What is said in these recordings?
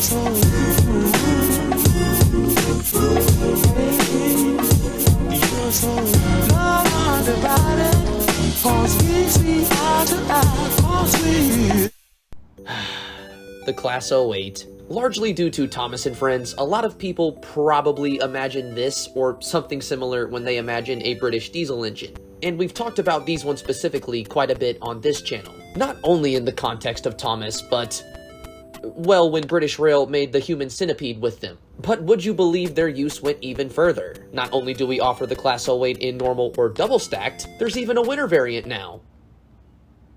The Class 08. Largely due to Thomas and Friends, a lot of people probably imagine this or something similar when they imagine a British diesel engine. And we've talked about these ones specifically quite a bit on this channel. Not only in the context of Thomas, but, well, when British Rail made the human centipede with them. But would you believe their use went even further? Not only do we offer the Class 08 in normal or double stacked, there's even a winter variant now.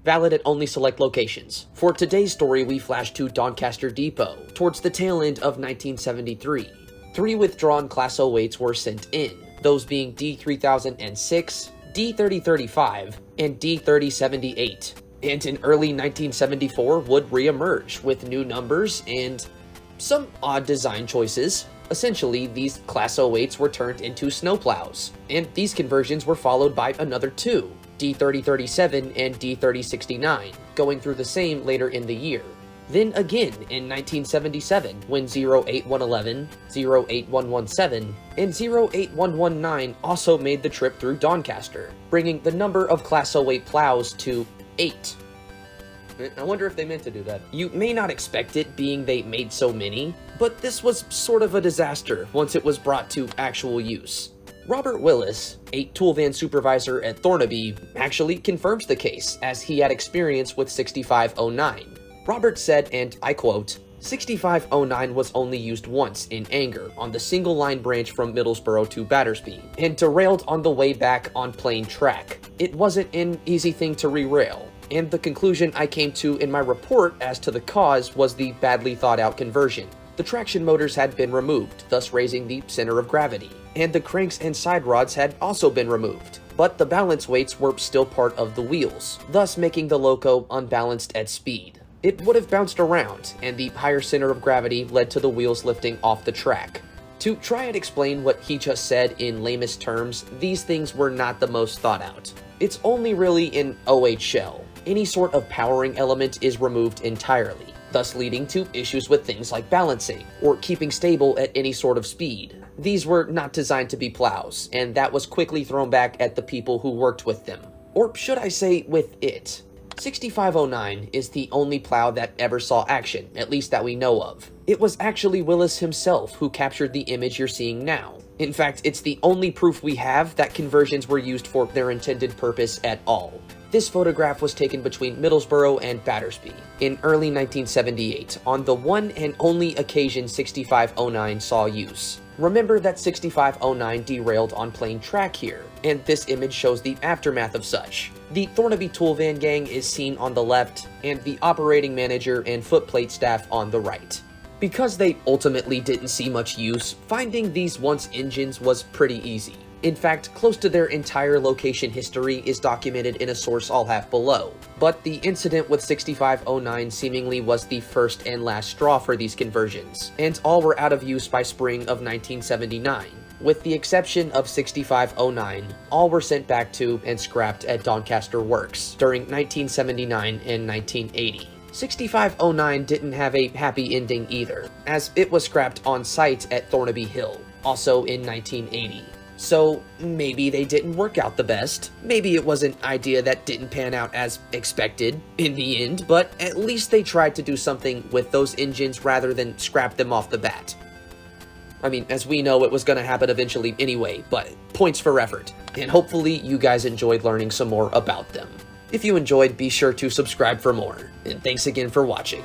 Valid at only select locations. For today's story, we flash to Doncaster Depot, towards the tail end of 1973. 3 withdrawn Class 08s were sent in, those being D3006, D3035, and D3078. And in early 1974 would re-emerge with new numbers and some odd design choices. Essentially, these Class 08s were turned into snowplows, and these conversions were followed by another 2. D3037 and D3069, going through the same later in the year. Then again in 1977, when 08111, 08117, and 08119 also made the trip through Doncaster, bringing the number of Class 08 plows to 8. I wonder if they meant to do that. You may not expect it, being they made so many, but this was sort of a disaster once it was brought to actual use. Robert Willis, a tool van supervisor at Thornaby, actually confirms the case, as he had experience with 6509. Robert said, and I quote, 6509 was only used once in anger on the single line branch from Middlesbrough to Battersby, and derailed on the way back on plain track. It wasn't an easy thing to re-rail, and the conclusion I came to in my report as to the cause was the badly thought out conversion. The traction motors had been removed, thus raising the center of gravity, and the cranks and side rods had also been removed, but the balance weights were still part of the wheels, thus making the loco unbalanced at speed. It would have bounced around, and the higher center of gravity led to the wheels lifting off the track. To try and explain what he just said in lamest terms, these things were not the most thought out. It's only really an OH shell. Any sort of powering element is removed entirely, thus leading to issues with things like balancing, or keeping stable at any sort of speed. These were not designed to be plows, and that was quickly thrown back at the people who worked with them. Or should I say with it. 6509 is the only plow that ever saw action, at least that we know of. It was actually Willis himself who captured the image you're seeing now. In fact, it's the only proof we have that conversions were used for their intended purpose at all. This photograph was taken between Middlesbrough and Battersby in early 1978, on the one and only occasion 6509 saw use. Remember that 6509 derailed on plain track here, and this image shows the aftermath of such. The Thornaby tool van gang is seen on the left, and the operating manager and footplate staff on the right. Because they ultimately didn't see much use, finding these once engines was pretty easy. In fact, close to their entire location history is documented in a source I'll have below. But the incident with 6509 seemingly was the first and last straw for these conversions, and all were out of use by spring of 1979. With the exception of 6509, all were sent back to and scrapped at Doncaster Works during 1979 and 1980. 6509 didn't have a happy ending either, as it was scrapped on site at Thornaby Hill, also in 1980. So maybe they didn't work out the best, maybe it was an idea that didn't pan out as expected in the end, but at least they tried to do something with those engines rather than scrap them off the bat. I mean, as we know, it was going to happen eventually anyway, but points for effort, and hopefully you guys enjoyed learning some more about them. If you enjoyed, be sure to subscribe for more, and thanks again for watching.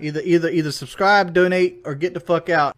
Either subscribe, donate, or get the fuck out.